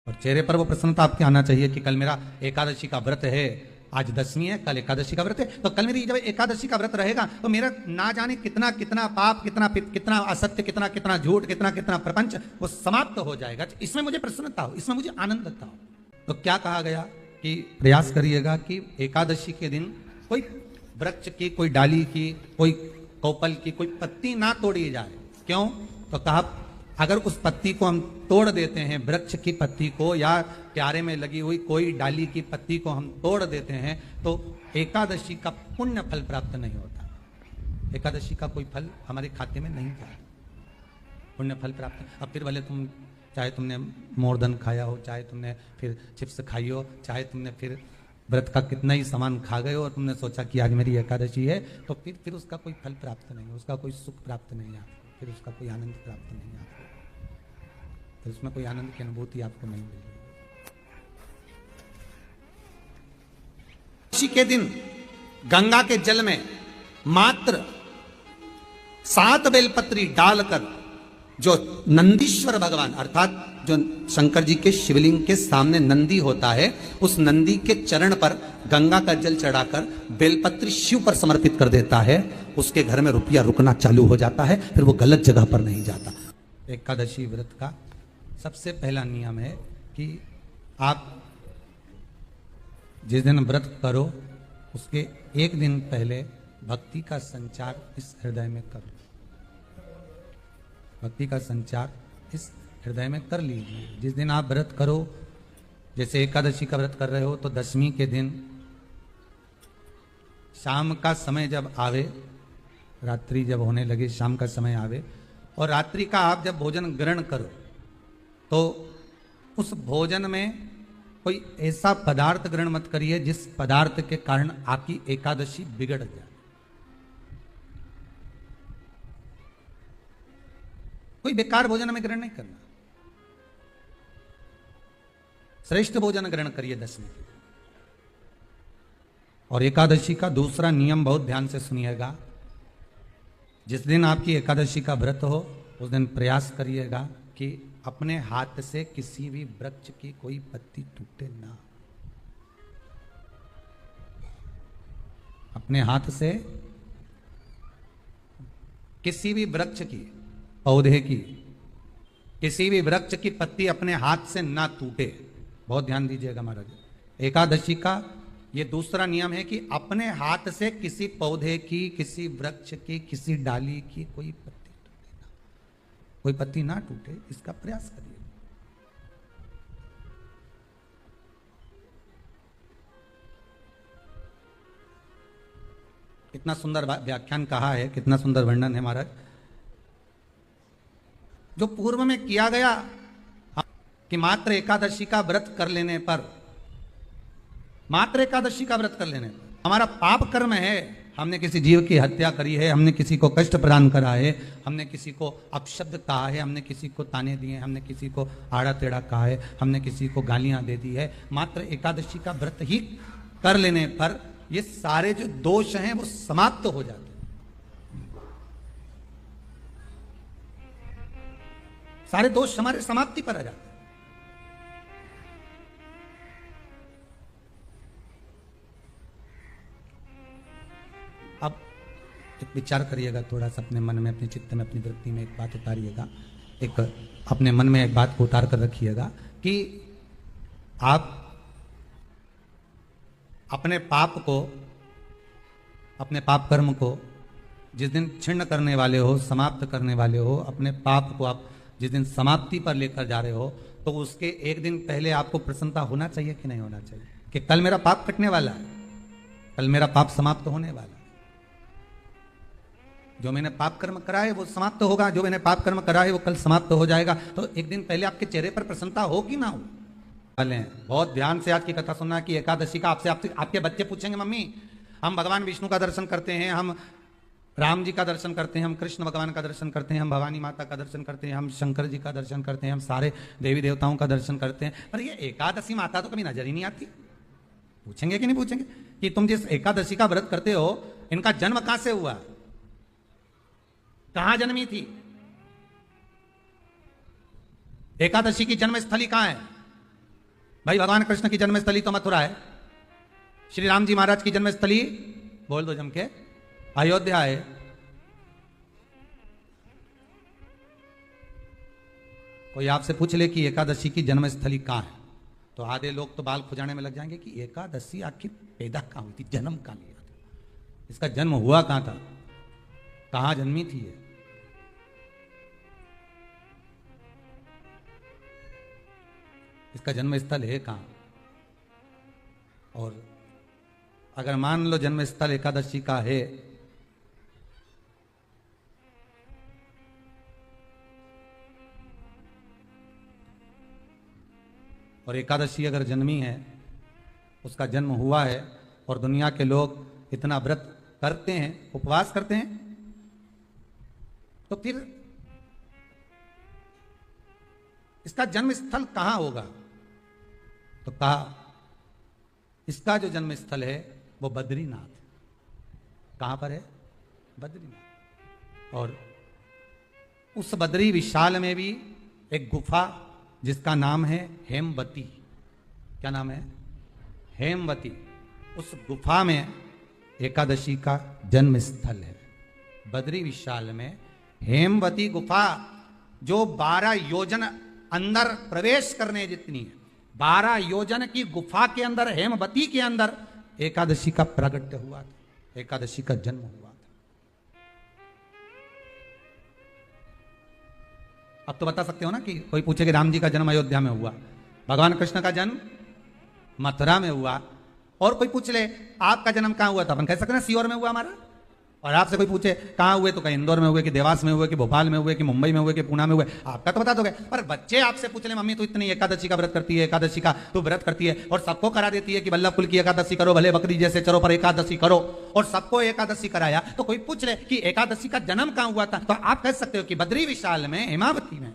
और चेहरे पर वो प्रसन्नता आपके आना चाहिए कि कल मेरा एकादशी का व्रत है, आज दशमी है, कल एकादशी का व्रत है, तो कल मेरी जब एकादशी का व्रत रहेगा तो मेरा ना जाने कितना कितना पाप, कितना असत्य, कितना कितना झूठ, कितना कितना प्रपंच वो समाप्त हो जाएगा। इसमें मुझे प्रसन्नता हो, इसमें मुझे आनंद लगता हो। तो क्या कहा गया कि प्रयास करिएगा कि एकादशी के दिन कोई वृक्ष की, कोई डाली की, कोई कोपल की कोई पत्ती ना तोड़ी जाए। क्यों? तो कहा अगर उस पत्ती को हम तोड़ देते हैं, वृक्ष की पत्ती को या क्यारे में लगी हुई कोई डाली की पत्ती को हम तोड़ देते हैं तो एकादशी का पुण्य फल प्राप्त नहीं होता। एकादशी का कोई फल हमारे खाते में नहीं जाता, पुण्य फल प्राप्त। अब फिर भले तुम चाहे तुमने मोरधन खाया हो, चाहे तुमने फिर चिप्स खाई हो, चाहे तुमने फिर व्रत का कितना ही सामान खा गए हो और तुमने सोचा कि आज मेरी एकादशी है, तो फिर उसका कोई फल प्राप्त नहीं, उसका कोई सुख प्राप्त नहीं आता, फिर उसका कोई आनंद प्राप्त नहीं आता, फिर उसमें कोई आनंद की अनुभूति आपको नहीं मिलेगी। एकादशी के दिन गंगा के जल में मात्र 7 बेलपत्री डालकर जो नंदीश्वर भगवान अर्थात जो शंकर जी के शिवलिंग के सामने नंदी होता है, उस नंदी के चरण पर गंगा का जल चढ़ाकर बेलपत्री शिव पर समर्पित कर देता है, उसके घर में रुपया रुकना चालू हो जाता है, फिर वो गलत जगह पर नहीं जाता। एकादशी व्रत का सबसे पहला नियम है कि आप जिस दिन व्रत करो उसके एक दिन पहले भक्ति का संचार इस हृदय में करो, भक्ति का संचार इस हृदय में कर लीजिए। जिस दिन आप व्रत करो, जैसे एकादशी का व्रत कर रहे हो तो दशमी के दिन शाम का समय जब आवे, रात्रि जब होने लगे, शाम का समय आवे और रात्रि का आप जब भोजन ग्रहण करो तो उस भोजन में कोई ऐसा पदार्थ ग्रहण मत करिए जिस पदार्थ के कारण आपकी एकादशी बिगड़ जाए। कोई बेकार भोजन में ग्रहण नहीं करना, श्रेष्ठ भोजन ग्रहण करिए दशमी के। और एकादशी का दूसरा नियम बहुत ध्यान से सुनिएगा, जिस दिन आपकी एकादशी का व्रत हो उस दिन प्रयास करिएगा कि अपने हाथ से किसी भी वृक्ष की कोई पत्ती टूटे ना। अपने हाथ से किसी भी वृक्ष की, पौधे की, किसी भी वृक्ष की पत्ती अपने हाथ से ना टूटे। बहुत ध्यान दीजिएगा महाराज। एकादशी का ये दूसरा नियम है कि अपने हाथ से किसी पौधे की, किसी वृक्ष की, किसी डाली की कोई पत्ती टूटे ना, कोई पत्ती ना टूटे, इसका प्रयास करिए। कितना सुंदर व्याख्यान कहा है, कितना सुंदर वर्णन है महाराज। जो पूर्व में किया गया कि मात्र एकादशी का व्रत कर लेने पर, मात्र एकादशी का व्रत कर लेने पर हमारा पाप कर्म है, हमने किसी जीव की हत्या करी है, हमने किसी को कष्ट प्रदान करा है, हमने किसी को अपशब्द कहा है, हमने किसी को ताने दिए, हमने किसी को आड़ा टेढ़ा कहा है, हमने किसी को गालियां दे दी है, मात्र एकादशी का व्रत ही कर लेने पर ये सारे जो दोष हैं वो समाप्त हो जाते हैं। सारे दोष हमारे समाप्ति पर आ जाते हैं। अब एक विचार करिएगा थोड़ा सा अपने मन में, अपने चित्त में, अपनी वृत्ति में एक बात उतारिएगा, एक अपने मन में एक बात को उतार कर रखिएगा कि आप अपने पाप को, अपने पाप कर्म को जिस दिन छिन्न करने वाले हो, समाप्त करने वाले हो, अपने पाप को आप जिस दिन समाप्ति पर लेकर जा रहे हो तो उसके एक दिन पहले आपको प्रसन्नता होना चाहिए कि नहीं होना चाहिए कि कल मेरा पाप कटने वाला है, कल मेरा पाप समाप्त होने वाला है। जो मैंने पाप कर्म करा है वो समाप्त होगा, जो मैंने पाप कर्म करा है वो कल समाप्त हो जाएगा। तो एक दिन पहले आपके चेहरे पर प्रसन्नता हो कि ना हो। बहुत ध्यान से आज की कथा सुनना कि एकादशी का आपके बच्चे पूछेंगे मम्मी हम भगवान विष्णु का दर्शन करते हैं, हम राम जी का दर्शन करते हैं, हम कृष्ण भगवान का दर्शन करते हैं, हम भवानी माता का दर्शन करते हैं, हम शंकर जी का दर्शन करते हैं, हम सारे देवी देवताओं का दर्शन करते हैं, पर ये एकादशी माता तो कभी नजर ही नहीं आती। पूछेंगे कि नहीं पूछेंगे कि तुम जिस एकादशी का व्रत करते हो इनका जन्म कहां से हुआ, कहां जन्मी थी, एकादशी की जन्म स्थली कहां है, भाई भगवान कृष्ण की जन्मस्थली तो मथुरा है, श्री राम जी महाराज की जन्मस्थली बोल दो जम के अयोध्या है। कोई आपसे पूछ ले कि एकादशी की जन्मस्थली कहां है, तो आधे लोग तो बाल खुजाने में लग जाएंगे कि एकादशी आखिर पैदा कहां हुई थी, जन्म कहां लिया था, इसका जन्म हुआ कहां था, कहां जन्मी थी ये। इसका जन्म स्थल है कहां। और अगर मान लो जन्म स्थल एकादशी का है, और एकादशी अगर जन्मी है, उसका जन्म हुआ है, और दुनिया के लोग इतना व्रत करते हैं, उपवास करते हैं, तो फिर इसका जन्म स्थल कहां होगा। तो कहा इसका जो जन्म स्थल है वो बद्रीनाथ। कहां पर है, बद्रीनाथ। और उस बद्री विशाल में भी एक गुफा जिसका नाम है हेमवती। क्या नाम है, हेमवती। उस गुफा में एकादशी का जन्म स्थल है, बद्री विशाल में हेमवती गुफा, जो 12 योजन अंदर प्रवेश करने जितनी है। 12 योजन की गुफा के अंदर, हेमवती के अंदर एकादशी का प्रगट हुआ था, एकादशी का जन्म हुआ था। अब तो बता सकते हो ना कि कोई पूछे कि राम जी का जन्म अयोध्या में हुआ, भगवान कृष्ण का जन्म मथुरा में हुआ, और कोई पूछ ले आपका जन्म कहां हुआ था, अपन कह सकते हैं सीहोर में हुआ हमारा। और आपसे कोई पूछे कहां हुए, तो कहीं इंदौर में हुए, कि देवास में हुए, कि भोपाल में हुए, कि मुंबई में हुए, कि पुणे में हुए, आपका तो बता दोगे। पर बच्चे आपसे पूछ ले मम्मी तू इतनी एकादशी का व्रत करती है, एकादशी का तू व्रत करती है, और सबको करा देती है कि वल्लभ कुल की एकादशी करो, भले बकरी जैसे चरो पर एकादशी करो, और सबको एकादशी कराया। तो कोई पूछ ले कि एकादशी का जन्म कहां हुआ था, तो आप कह सकते हो कि बद्री विशाल में, हेमावती में,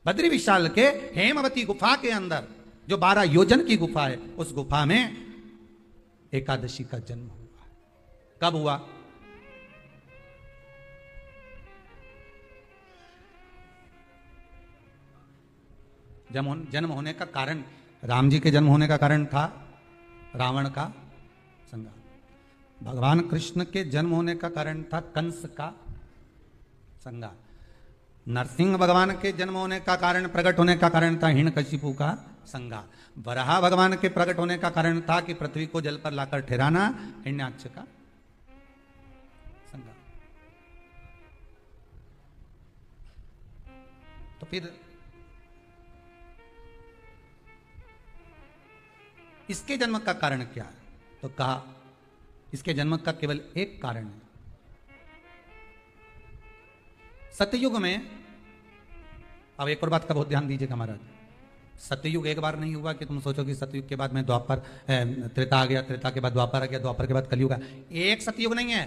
बद्री विशाल के हेमवती गुफा के अंदर, जो 12 योजन की गुफा है, उस गुफा में एकादशी का जन्म हुआ। कब हुआ, जन्म होने का कारण, राम जी के जन्म होने का कारण था रावण का संहार। भगवान कृष्ण के जन्म होने का कारण था कंस का संहार। नरसिंह भगवान के जन्म होने का कारण, प्रकट होने का कारण था हिरण्यकशिपु का संहार। वराह भगवान के प्रकट होने का कारण था कि पृथ्वी को जल पर लाकर ठहराना, हिरण्याक्ष का संहार। तो फिर इसके जन्म का कारण क्या है, तो कहा इसके जन्म का केवल एक कारण है। सतयुग में, अब एक और बात का बहुत ध्यान दीजिएगा महाराज, सतयुग एक बार नहीं हुआ कि तुम सोचो कि सतयुग के बाद में द्वापर, त्रेता आ गया, त्रेता के बाद द्वापर आ गया, द्वापर के बाद कलयुग आ। एक सतयुग नहीं है,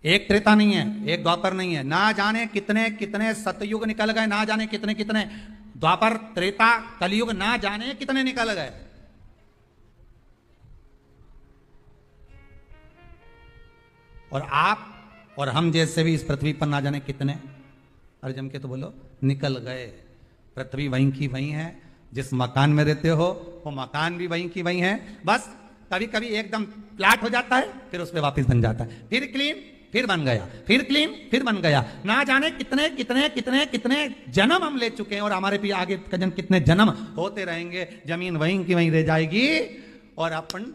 एक त्रेता नहीं है, एक द्वापर नहीं है, ना जाने कितने कितने सतयुग निकल गए, ना जाने कितने कितने द्वापर, त्रेता, कलयुग, ना जाने कितने निकल गए। और आप और हम जैसे भी इस पृथ्वी पर ना जाने कितने, अरे जम के तो बोलो, निकल गए। पृथ्वी वहीं की वहीं है, जिस मकान में रहते हो वो मकान भी वहीं की वहीं है, बस कभी कभी एकदम फ्लैट हो जाता है, फिर उस पर वापस बन जाता है, फिर क्लीन, फिर बन गया, फिर क्लीन, फिर बन गया। ना जाने कितने कितने कितने कितने जन्म हम ले चुके हैं, और हमारे भी आगे कितने जन्म होते रहेंगे। जमीन वहीं की वहीं रह जाएगी और अपन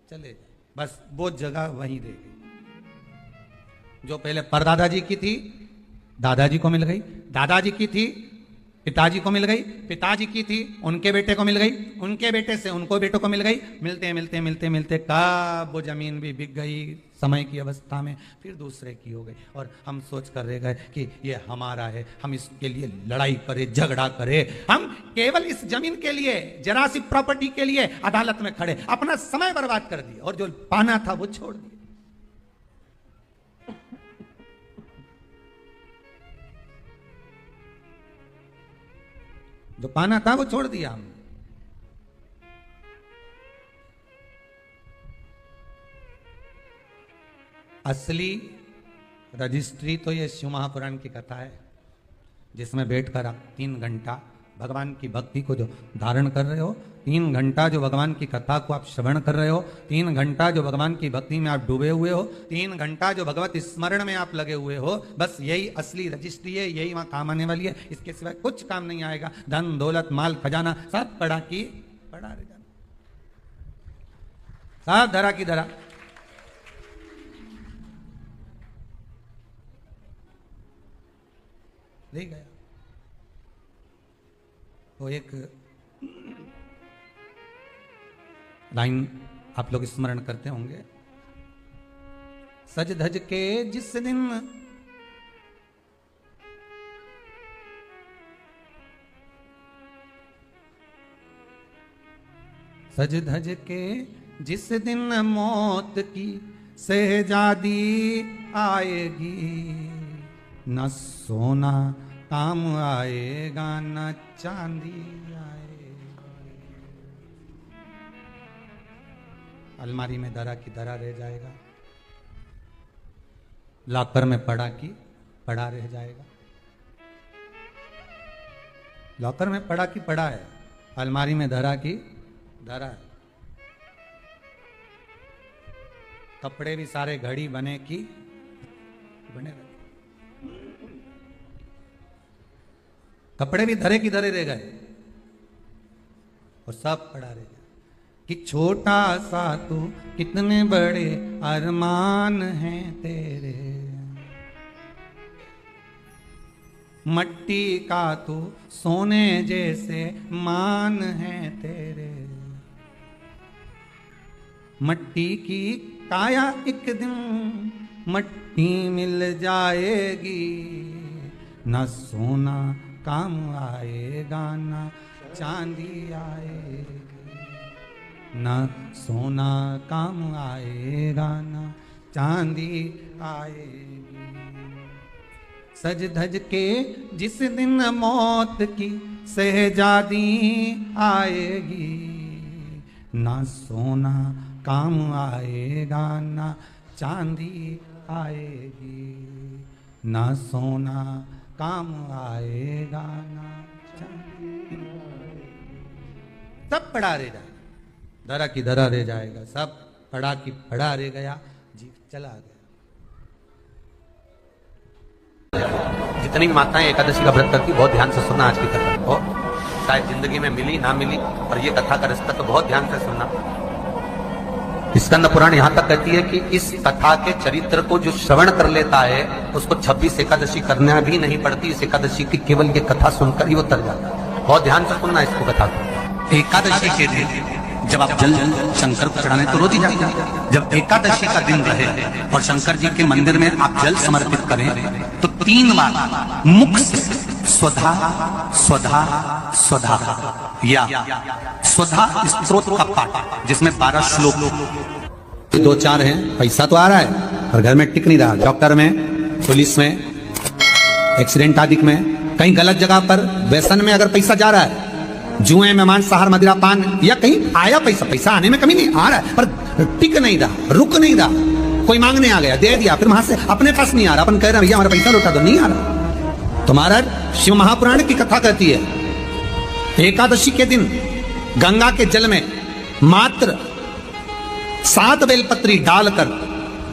चले जाए, बस वो जगह वहीं रहेगी। जो पहले परदादा जी की थी, दादाजी को मिल गई, दादाजी की थी, पिताजी को मिल गई, पिताजी की थी, उनके बेटे को मिल गई, उनके बेटे से उनको बेटों को मिल गई। मिलते मिलते मिलते मिलते कब वो जमीन भी बिक गई समय की अवस्था में, फिर दूसरे की हो गई, और हम सोच कर रह गए कि ये हमारा है, हम इसके लिए लड़ाई करें, झगड़ा करें। हम केवल इस जमीन के लिए, जरा सी प्रॉपर्टी के लिए अदालत में खड़े, अपना समय बर्बाद कर दिया, और जो पाना था वो छोड़ दिया। जो पाना था वो छोड़ दिया हमने। असली रजिस्ट्री तो ये शिव महापुराण की कथा है, जिसमें बैठकर आप 3 घंटा भगवान की भक्ति को जो धारण कर रहे हो, 3 घंटा जो भगवान की कथा को आप श्रवण कर रहे हो, 3 घंटा जो भगवान की भक्ति में आप डूबे हुए हो, 3 घंटा जो भगवत स्मरण में आप लगे हुए हो, बस यही असली रजिस्ट्री है, यही वहां काम आने वाली है। इसके सिवाय कुछ काम नहीं आएगा। धन दौलत माल खजाना सब पड़ा की पड़ा रह जाना, सब धरा की धरा। ले गया वो एक लाइन आप लोग स्मरण करते होंगे, सज धज के जिस दिन सज धज के जिस दिन मौत की शहजादी आएगी, न सोना काम आएगा न चांदी आएगा। अलमारी में धरा की धरा रह जाएगा, लॉकर में पड़ा की पड़ा रह जाएगा। लॉकर में पड़ा की पड़ा है, अलमारी में धरा की धरा है। कपड़े भी सारे घड़ी बने की बने रहे, कपड़े भी धरे की धरे रह गए और सब पड़ा रह गया। कि छोटा सा तू कितने बड़े अरमान हैं तेरे, मट्टी का तू सोने जैसे मान है तेरे। मट्टी की काया एक दिन मट्टी मिल जाएगी, न सोना काम आएगा न चांदी आएगी, न सोना काम आएगा न चांदी आएगी। सज धज के जिस दिन मौत की शहजादी आएगी, न सोना काम आएगा न चांदी आएगी, न सोना काम आएगा ना चांदी। सब पड़ा रह जाएगा, धरा की धरा रह जाएगा, सब पड़ा की पड़ा रह गया, जी चला गया। जितनी भी माताएं एकादशी का व्रत करती बहुत ध्यान से सुनना आज की कथा, और शायद जिंदगी में मिली ना मिली, और ये कथा का रिश्ता तो बहुत ध्यान से सुनना। स्कंद पुराण यहां तक कहती है कि इस कथा के चरित्र को जो श्रवण कर लेता है उसको 26 एकादशी करना भी नहीं पड़ती। इस एकादशी की केवल ये कथा सुनकर ही वो तर जाता है। बहुत ध्यान से सुनना इसको कथा को। एकादशी के दिन जब आप जल शंकर को चढ़ाने तो रोज ही जाते हैं। जब एकादशी का दिन रहे और शंकर जी के मंदिर में आप जल समर्पित करें तो 3 बार मुख से स्वधा स्वधा स्वधा या स्वधा स्तोत्र का पाठ, जिसमें 12 श्लोक 2-4 हैं। पैसा तो आ रहा है और घर में टिक नहीं रहा, डॉक्टर में, पुलिस में, एक्सीडेंट आदि में, कहीं गलत जगह पर व्यसन में अगर पैसा जा रहा है, जुए में मांसाहार मदिरा पान, या कहीं आया पैसा आने में कमी नहीं, आ रहा है पर टिक नहीं रहा, रुक नहीं रहा। कोई मांगने आ गया, दे दिया, फिर वहां से अपने पास नहीं आ रहा, अपन कह रहे हैं भैया हमारा पैसा लौटा दो, नहीं आ रहा। तो महाराज शिव महापुराण की कथा कहती है एकादशी के दिन गंगा के जल में मात्र 7 बेलपत्री डालकर,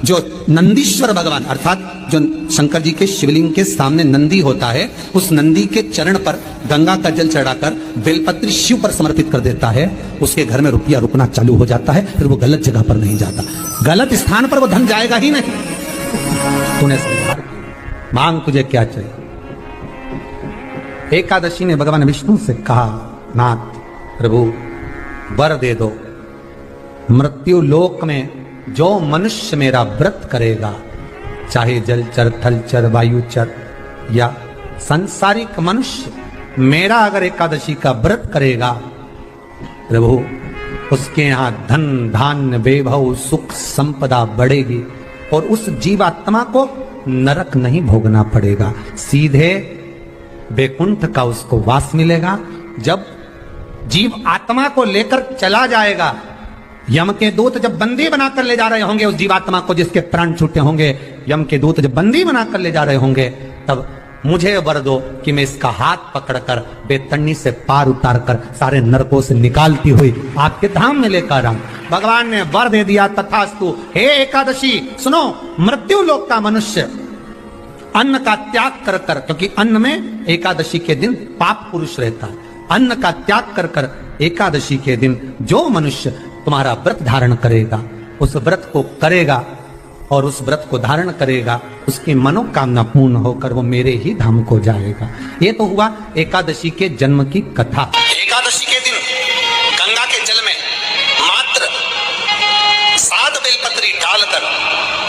जो नंदीश्वर भगवान अर्थात जो शंकर जी के शिवलिंग के सामने नंदी होता है, उस नंदी के चरण पर गंगा का जल चढ़ाकर बेलपत्री शिव पर समर्पित कर देता है, उसके घर में रुपया रुकना चालू हो जाता है। फिर वो गलत जगह पर नहीं जाता, गलत स्थान पर वो धन जाएगा ही नहीं। तूने मांग तुझे क्या चाहिए। एकादशी ने भगवान विष्णु से कहा, नाथ प्रभु वर दे दो, मृत्यु लोक में जो मनुष्य मेरा व्रत करेगा, चाहे जलचर थलचर वायुचर या संसारिक मनुष्य मेरा अगर एकादशी का व्रत करेगा, प्रभु उसके यहां धन धान्य वैभव सुख संपदा बढ़ेगी और उस जीवात्मा को नरक नहीं भोगना पड़ेगा, सीधे वैकुंठ का उसको वास मिलेगा। जब जीव आत्मा को लेकर चला जाएगा, यम के दूत जब बंदी बनाकर ले जा रहे होंगे उस जीवात्मा को जिसके प्राण छूटे होंगे, यम के दूत जब बंदी बनाकर ले जा रहे होंगे, तब मुझे वर दो कि मैं इसका हाथ पकड़कर बेतन्नी से पार उतारकर सारे नरकों से निकालती हुई आपके धाम में लेकर आऊं। भगवान ने वर दे दिया, तथास्तु। हे एकादशी सुनो, मृत्यु लोक का मनुष्य अन्न का त्याग कर कर, क्योंकि अन्न में एकादशी के दिन पाप पुरुष रहता है, अन्न का त्याग कर कर एकादशी के दिन जो मनुष्य तुम्हारा व्रत धारण करेगा, उस व्रत को करेगा और उस व्रत को धारण करेगा, उसकी मनोकामना पूर्ण होकर वो मेरे ही धाम को जाएगा। ये तो हुआ एकादशी के जन्म की कथा। एकादशी के दिन गंगा के जल में मात्र 7 बेलपत्री डालकर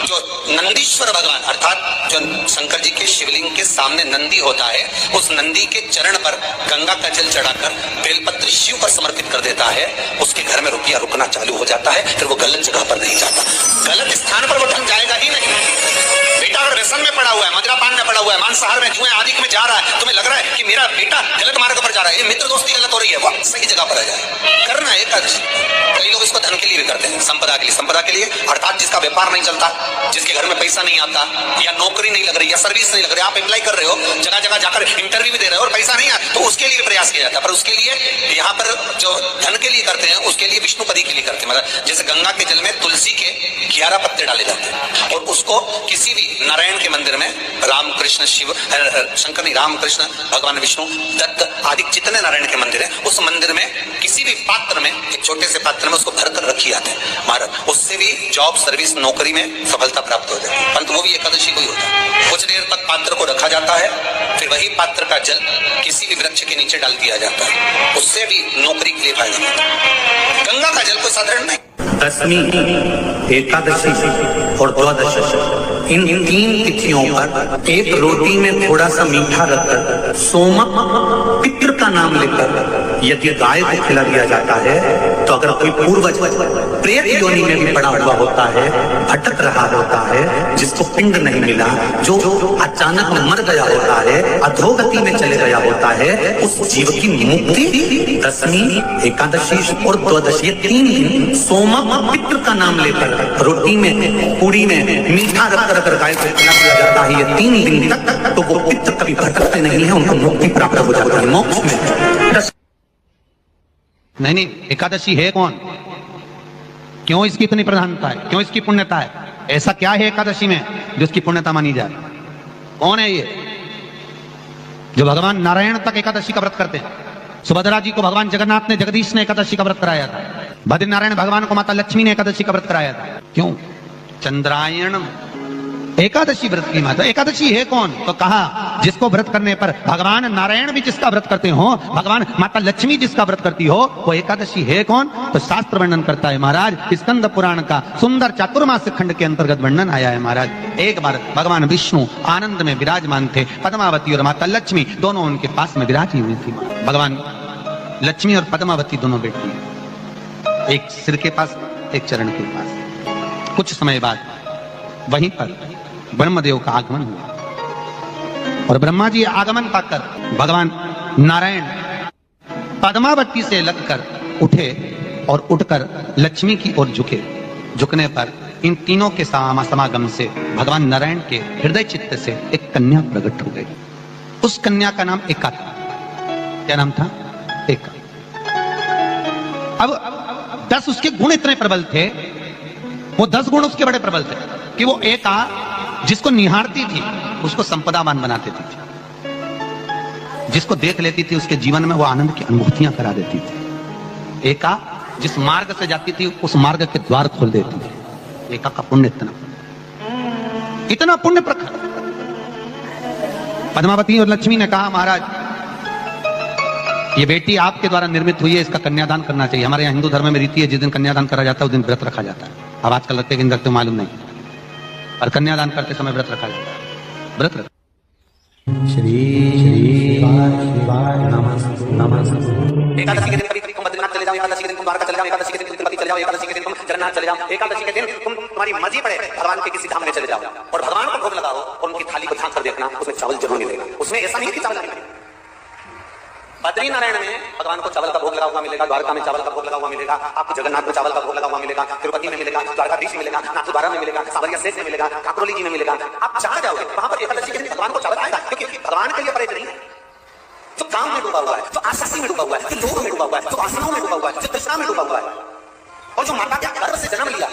जो नंदीश्वर भगवान अर्थात जो शंकर जी के शिवलिंग के सामने नंदी होता है, उस नंदी के चरण पर गंगा का जल चढ़ाकर बेलपत्री शिव पर समर्पित कर देता है, उसके घर में रुपया रुकना चालू हो जाता है। फिर वो गलत जगह पर नहीं जाता, गलत स्थान पर वो ठन जाएगा ही नहीं। बेटा अगर व्यसन में पड़ा हुआ है, मदिरापान में पड़ा हुआ है, मांसाहार में, जुए आदि में जा रहा है, तुम्हें लग रहा है कि मेरा बेटा गलत मार्ग पर जा रहा है, ये मित्र दोस्ती गलत हो रही है, वो सही जगह पर आ जाए। करना है एकादशी। कई लोग इसको धन के लिए भी करते हैं, संपदा के लिए। संपदा के लिए अर्थात जिसका व्यापार नहीं चलता, जिसके घर में पैसा नहीं आता, या नौकरी नहीं लग रही, या सर्विस नहीं लग रही, आप अप्लाई कर रहे हो, जगह जगह जाकर इंटरव्यू भी दे रहे हो और पैसा नहीं आता, तो उसके लिए प्रयास किया जाता है। पर उसके लिए यहाँ पर जो धन के लिए करते हैं, उसके लिए विष्णुपदी के लिए करते हैं। मतलब जैसे गंगा के जल में तुलसी के 11 पत्ते डाले जाते हैं और उसको किसी भी नारायण के मंदिर में, रामकृष्ण शिव शंकर नहीं, रामकृष्ण भगवान विष्णु दत्त आदि जितने नारायण के मंदिर है, उस मंदिर में किसी भी पात्र में, एक छोटे से पात्र में उसको भरकर रखी जाते हैं महाराज। उससे भी जॉब सर्विस नौकरी में सफलता प्राप्त हो जाती है। परंतु वो भी एकादशी को ही होता है। कुछ देर तक पात्र को रखा जाता है, फिर वही पात्र का जल किसी भी वृक्ष के नीचे डाल दिया जाता है, उससे भी नौकरी के लिए फायदा होता है। गंगा का जल कोई साधारण नहीं। दशमी, एकादशी और द्वादशी, इन 3 तिथियों पर एक रोटी में थोड़ा सा मीठा रखकर सोमक पितृ का नाम लेकर यदि गाय को खिला दिया जाता है, तो अगर कोई पूर्वज प्रेत योनि में भी पड़ा हुआ होता है, भटक रहा होता है, जिसको पिंड नहीं मिला, जो अचानक मर गया होता है, अधोगति में चले गया होता है, उस जीव की मुक्ति दशमी, एकादशी और द्वादशी 3 दिन सोमक पितृ का नाम लेकर रोटी में, पूरी में मीठा रखकर अगर गाय को खिला दिया जाता है ये 3 दिन तक, तो वो पितृ कभी भटकते नहीं है, उनको मुक्ति प्राप्त हो जाती है, मोक्ष में। नहीं, एकादशी है कौन? क्यों इसकी इतनी प्रधानता है? क्यों इसकी पुण्यता है? ऐसा क्या है एकादशी में जो इसकी पुण्यता मानी जाए? कौन है ये जो भगवान नारायण तक एकादशी का व्रत करते हैं? सुभद्रा जी को भगवान जगन्नाथ ने, जगदीश ने एकादशी का व्रत कराया था। बद्री नारायण भगवान को माता लक्ष्मी ने एकादशी का व्रत कराया था। क्यों? चंद्रायण एकादशी व्रत की माता। एकादशी है कौन? तो कहा जिसको व्रत करने पर भगवान नारायण भी जिसका व्रत करते हो, भगवान माता लक्ष्मी जिसका व्रत करती हो, वो एकादशी है कौन? तो शास्त्र वर्णन करता है महाराज, स्कंद पुराण का सुंदर चातुर्मास खंड के अंतर्गत वर्णन आया है महाराज। एक बार भगवान विष्णु आनंद में विराजमान थे, पद्मावती और माता लक्ष्मी दोनों उनके पास में विराजी हुई थी। भगवान लक्ष्मी और पद्मावती दोनों बैठी हैं, एक सिर के पास, एक चरण के पास। कुछ समय बाद वहीं पर ब्रह्मदेव का आगमन हुआ और ब्रह्मा जी आगमन पाकर भगवान नारायण पद्मावती से लगकर उठे और उठकर लक्ष्मी की ओर झुके। झुकने पर इन तीनों के समागम से भगवान नारायण के हृदय चित्त से एक कन्या प्रकट हो गई। उस कन्या का नाम एका था। क्या नाम था? एका। अब 10 उसके गुण इतने प्रबल थे, वो 10 गुण उसके बड़े प्रबल थे कि वो एका जिसको निहारती थी उसको संपदावान बना देती थी, जिसको देख लेती थी उसके जीवन में वो आनंद की अनुभूतियां करा देती थी। एका जिस मार्ग से जाती थी उस मार्ग के द्वार खोल देती थी। एका का पुण्य इतना पुण्य प्रखर। पद्मावती और लक्ष्मी ने कहा महाराज ये बेटी आपके द्वारा निर्मित हुई है, इसका कन्यादान करना चाहिए। हमारे यहाँ हिंदू धर्म में रीति है, जिस दिन कन्यादान करा जाता है उस दिन व्रत रखा जाता है। अब आजकल रखते कि रखते मालूम नहीं, और कन्यादान करते समय व्रत रखा जाता है। व्रत रख श्री नमः। एकादशी के दिन कभी तुम बद्रीनाथ चले जाओ, एकादशी के दिन तुम द्वारका चले जाओ, एकादशी के दिन तुम तिरुपति चले जाओ, एकादशी के दिन तुम जगन्नाथ चले जाओ, एकादशी के दिन तुम तुम्हारी मर्जी पड़े भगवान के किसी धाम में चले जाओ और भगवान को भोग लगाओ और उनकी थाली को झांक कर देखना, उसमें चावल जरूर मिलेगा। उसमें ऐसा नहीं कि चावल नहीं मिलेगा। बद्री नारायण में भगवान को चावल का भोग लगा हुआ मिलेगा, द्वारका में चावल का भोग लगा हुआ मिलेगा, आपको जगन्नाथ में चावल का भोग लगा हुआ मिलेगा, तिरुपति में मिलेगा, द्वारकाधीश में मिलेगा, नाथद्वारा में मिलेगा, सावरिया सेठ में मिलेगा, काकरोली जी में मिलेगा। आप जहां जाओगे वहां पर एकादशी के दिन भगवान को चावल आएगा, क्योंकि भगवान के लिए परहेज नहीं है, जो काम में डूबा हुआ है, जो आसक्ति में डूबा हुआ है, जो लोभ में डूबा हुआ है, जो वासनाओं में डूबा हुआ है, जो तृष्णा में डूबा हुआ है, और जो माता के गर्भ से जन्म लिया,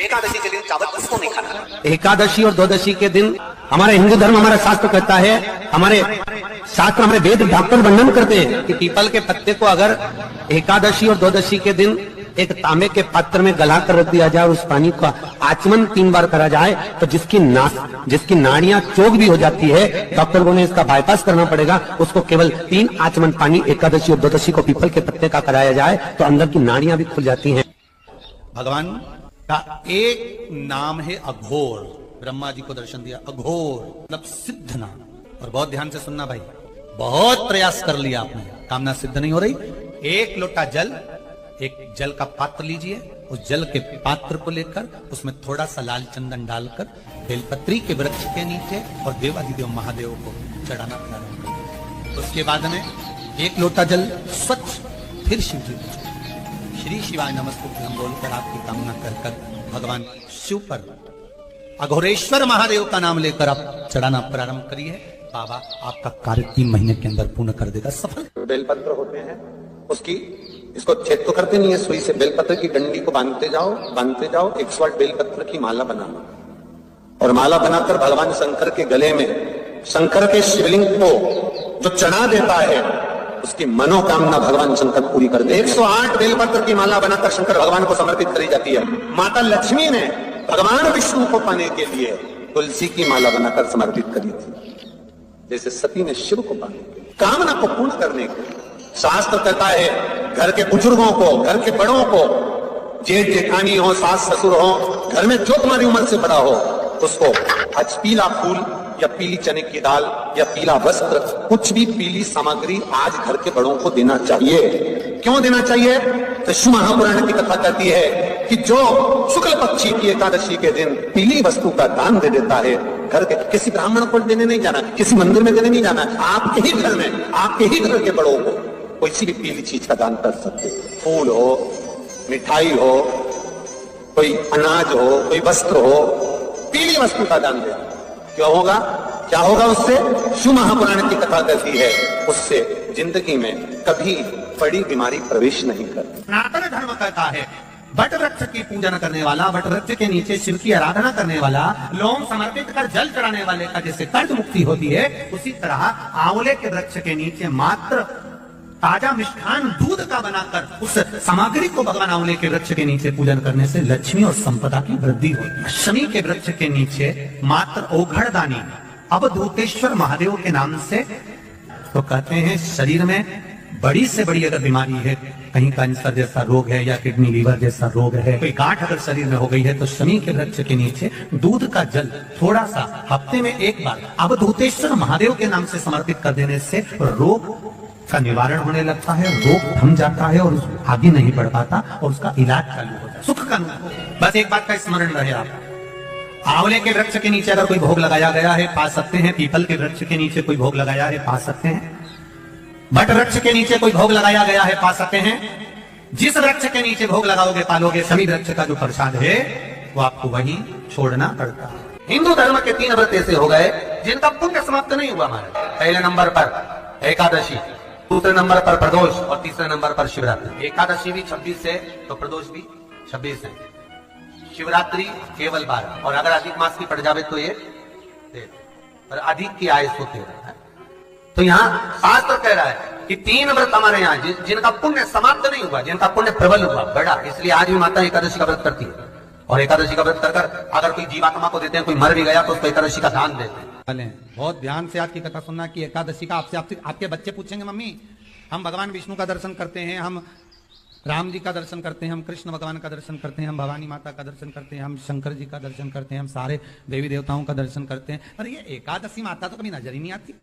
एकादशी के दिन चावल उसको नहीं खाना। एकादशी और द्वादशी के दिन हमारा हिंदू धर्म, हमारा शास्त्र कहता है, हमारे शास्त्र, हमारे वेद डॉक्टर वर्णन करते हैं कि पीपल के पत्ते को अगर एकादशी और द्वादशी के दिन एक तांबे के पात्र में गला कर रख दिया जाए और उस पानी का आचमन 3 बार करा जाए तो जिसकी नाड़ियां चोक भी हो जाती है, डॉक्टर को ने इसका बाईपास करना पड़ेगा, उसको केवल 3 आचमन पानी एकादशी और द्वादशी को पीपल के पत्ते का कराया जाए तो अंदर की नाड़ियां भी खुल जाती हैं। भगवान का एक नाम है अघोर। ब्रह्मा जी को दर्शन दिया, अघोर मतलब सिद्ध नाम। और बहुत ध्यान से सुनना भाई, बहुत प्रयास कर लिया आपने, कामना सिद्ध नहीं हो रही। एक लोटा जल, एक जल का पात्र लीजिए, उस जल के पात्र को लेकर उसमें थोड़ा सा लाल चंदन डालकर बेलपत्री के वृक्ष के नीचे और देवाधिदेव महादेव को चढ़ाना प्रारंभ करें। उसके बाद में एक लोटा जल स्वच्छ फिर शिव जी को, श्री शिवाय नमस्तुभ्यं हम बोलकर आपकी कामना कर भगवान शिव पर अघोरेश्वर महादेव का नाम लेकर आप चढ़ाना प्रारंभ करिए। बाबा आपका कार्य 3 महीने के अंदर पूर्ण कर देगा, सफल। बेलपत्र होते हैं, उसकी इसको छेद तो करते नहीं है, सुई से बेलपत्र की डंडी को बांधते जाओ 108 बेलपत्र की माला बनाना, और माला बनाकर भगवान शंकर के गले में, शंकर के शिवलिंग को जो चढ़ा देता है उसकी मनोकामना भगवान शंकर पूरी कर दे। 108 बेलपत्र की माला बनाकर शंकर भगवान को समर्पित करी जाती है। माता लक्ष्मी ने भगवान विष्णु को पाने के लिए तुलसी की माला बनाकर समर्पित करी थी, जैसे सती ने शिव को पाने के लिए, कामना को पूर्ण करने के लिए। शास्त्र कहता है घर के बुजुर्गों को, घर के बड़ों को, जेठ जेठानी हो, सास ससुर हो, घर में जो तुम्हारी उम्र से बड़ा हो, उसको आज पीला फूल या पीली चने की दाल या पीला वस्त्र, कुछ भी पीली सामग्री आज घर के बड़ों को देना चाहिए। क्यों देना चाहिए? तो शिव महापुराण की कथा कहती है कि जो शुक्ल पक्षी की एकादशी के दिन पीली वस्तु का दान दे देता है, घर के किसी ब्राह्मण को देने नहीं जाना, किसी मंदिर में देने नहीं जाना, आपके ही घर में, आपके ही घर के बड़ों को कोई सी भी पीली चीज का दान कर सकते। फूल हो, मिठाई हो, कोई अनाज हो, कोई वस्त्र हो, पीली वस्तु का दान दे। क्यों होगा? क्या होगा उससे? शिव महापुराण की कथा कहती है उससे जिंदगी में कभी बड़ी बीमारी प्रवेश नहीं करती। सनातन धर्म कहता है वट वृक्ष की पूजन करने वाला, वट वृक्ष के नीचे शिव की आराधना करने वाला, लोम समर्पित कर जल चढ़ाने वाले का जैसे कर्ज मुक्ति होती है, उसी तरह आंवले के वृक्ष के नीचे मात्र ताजा मिष्ठान दूध का बनाकर उस सामग्री को भगवान आंवले के वृक्ष के नीचे पूजन करने से लक्ष्मी और संपदा की वृद्धि होती है। शनि के वृक्ष के नीचे मात्र ओघड़दानी अवधूतेश्वर महादेव के नाम से, तो कहते हैं शरीर में बड़ी से बड़ी अगर बीमारी है, कहीं कैंसर जैसा रोग है या किडनी लीवर जैसा रोग है, कोई गांठ अगर शरीर में हो गई है, तो शनि के वृक्ष के नीचे दूध का जल थोड़ा सा हफ्ते में एक बार अवधूतेश्वर महादेव के नाम से समर्पित कर देने से रोग का निवारण होने लगता है, रोग थम जाता है और आगे नहीं बढ़ पाता और उसका इलाज चालू होता है, सुख का। बस एक बात का स्मरण रहे, आप आंवले के वृक्ष के नीचे अगर कोई भोग लगाया गया है पा सकते हैं, पीपल के वृक्ष के नीचे कोई भोग लगाया है पा सकते हैं, बट वृक्ष के नीचे कोई भोग लगाया गया है पा सकते हैं। जिस वृक्ष के नीचे भोग लगाओगे पालोगे, सभी वृक्ष का जो प्रसाद है वो आपको वहीं छोड़ना पड़ता है। हिंदू धर्म के 3 व्रत ऐसे हो गए जिनका पुण्य समाप्त नहीं हुआ हमारे। पहले नंबर पर एकादशी, दूसरे नंबर पर प्रदोष और तीसरे नंबर पर शिवरात्रि। एकादशी भी 26 है तो प्रदोष भी 26 है, शिवरात्रि केवल 12, और अगर अधिक मास की पड़ जावे तो ये पर अधिक की आयु होते है। तो यहाँ शास्त्र कह रहा है कि 3 व्रत हमारे यहाँ जिनका पुण्य समाप्त नहीं हुआ, जिनका पुण्य प्रबल हुआ, बड़ा, इसलिए आज भी माता एकादशी का व्रत करती है। और एकादशी का व्रत कर अगर कोई जीवात्मा को देते हैं, कोई मर भी गया तो उसको एकादशी का दान देते हैं। बहुत ध्यान से आज की कथा सुनना कि एकादशी का आपके बच्चे पूछेंगे, मम्मी हम भगवान विष्णु का दर्शन करते हैं, हम राम जी का दर्शन करते हैं, हम कृष्ण भगवान का दर्शन करते हैं, हम भवानी माता का दर्शन करते हैं, हम शंकर जी का दर्शन करते हैं, हम सारे देवी देवताओं का दर्शन करते हैं, पर ये एकादशी माता तो कभी नजर ही नहीं आती।